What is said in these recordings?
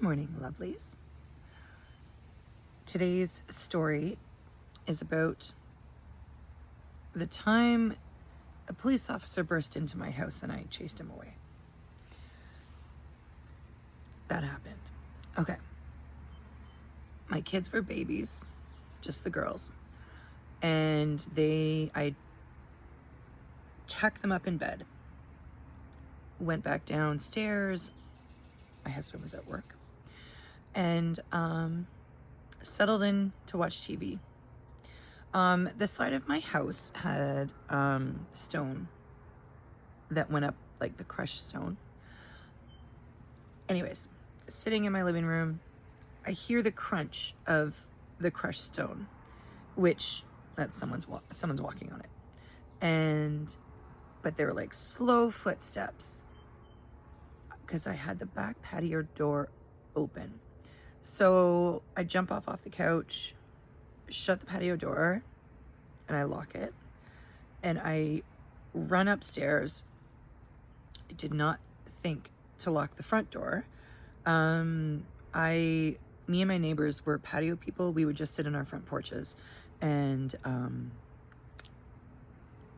Good morning, lovelies. Today's story is about the time a police officer burst into my house and I chased him away. That happened. Okay. My kids were babies, just the girls. And I tucked them up in bed, went back downstairs. My husband was at work. And settled in to watch TV. The side of my house had stone that went up, like the crushed stone. Anyways, sitting in my living room, I hear the crunch of the crushed stone, which that's someone's walking on it. But they were like slow footsteps because I had the back patio door open. So I jump off the couch, shut the patio door, and I lock it. And I run upstairs. I did not think to lock the front door. Me and my neighbors were patio people. We would just sit in our front porches and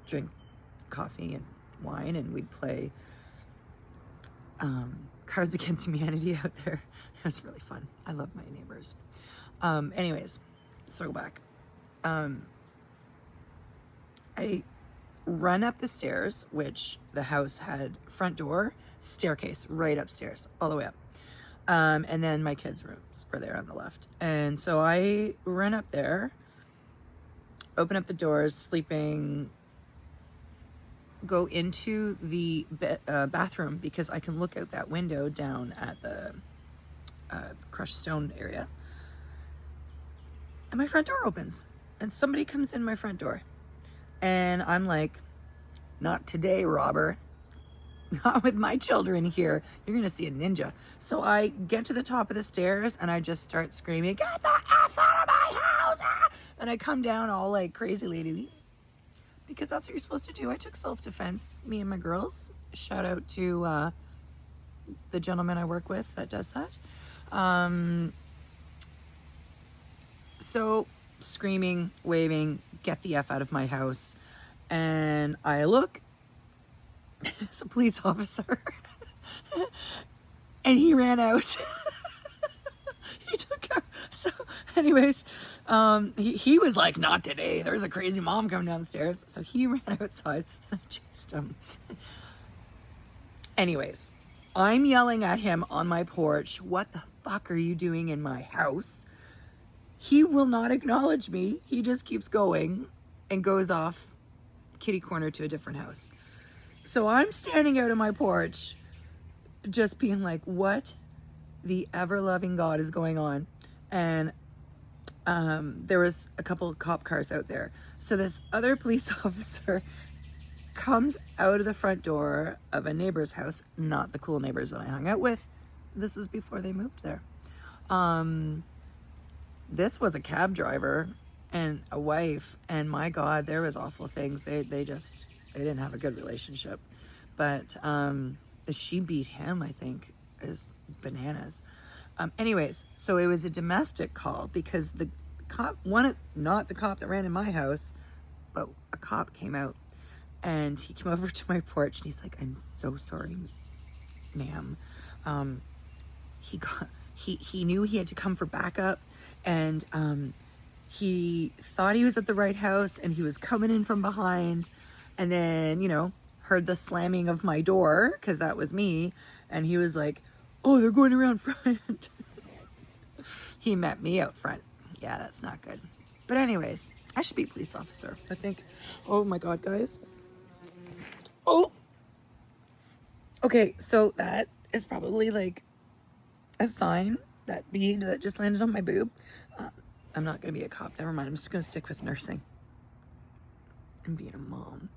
drink coffee and wine, and we'd play Cards Against Humanity out there. It was really fun. I love my neighbors. Anyways, circle back. I run up the stairs, which the house had front door, staircase right upstairs, all the way up. And then my kids' rooms were there on the left. And so I run up there, open up the doors, sleeping, go into the bathroom because I can look out that window down at the crushed stone area. And my front door opens and somebody comes in my front door. And I'm like, not today, robber. Not with my children here. You're going to see a ninja. So I get to the top of the stairs and I just start screaming, get the F out of my house! Ah! And I come down all like crazy lady. Because that's what you're supposed to do. I took self-defense, me and my girls. Shout out to the gentleman I work with that does that. So screaming, waving, get the F out of my house. And I look, it's a police officer. And he ran out. He took out. So anyways, he was like, not today. There's a crazy mom coming downstairs. So he ran outside and I chased him. Anyways, I'm yelling at him on my porch. What the fuck are you doing in my house? He will not acknowledge me. He just keeps going and goes off kitty corner to a different house. So I'm standing out on my porch just being like, what the ever-loving God is going on? And there was a couple of cop cars out there. So this other police officer comes out of the front door of a neighbor's house, not the cool neighbors that I hung out with. This is before they moved there. This was a cab driver and a wife, and my God, there was awful things. They didn't have a good relationship. But she beat him, I think, is bananas. Anyways, so it was a domestic call because the cop, not the cop that ran in my house, but a cop came out and he came over to my porch and he's like, I'm so sorry, ma'am. He knew he had to come for backup, and he thought he was at the right house and he was coming in from behind, and then, heard the slamming of my door because that was me, and he was like, oh, they're going around front. He met me out front. Yeah, that's not good. But anyways, I should be a police officer, I think. Oh my God, guys. Oh. Okay, so that is probably like a sign, that bead that just landed on my boob. I'm not going to be a cop. Never mind. I'm just going to stick with nursing and being a mom.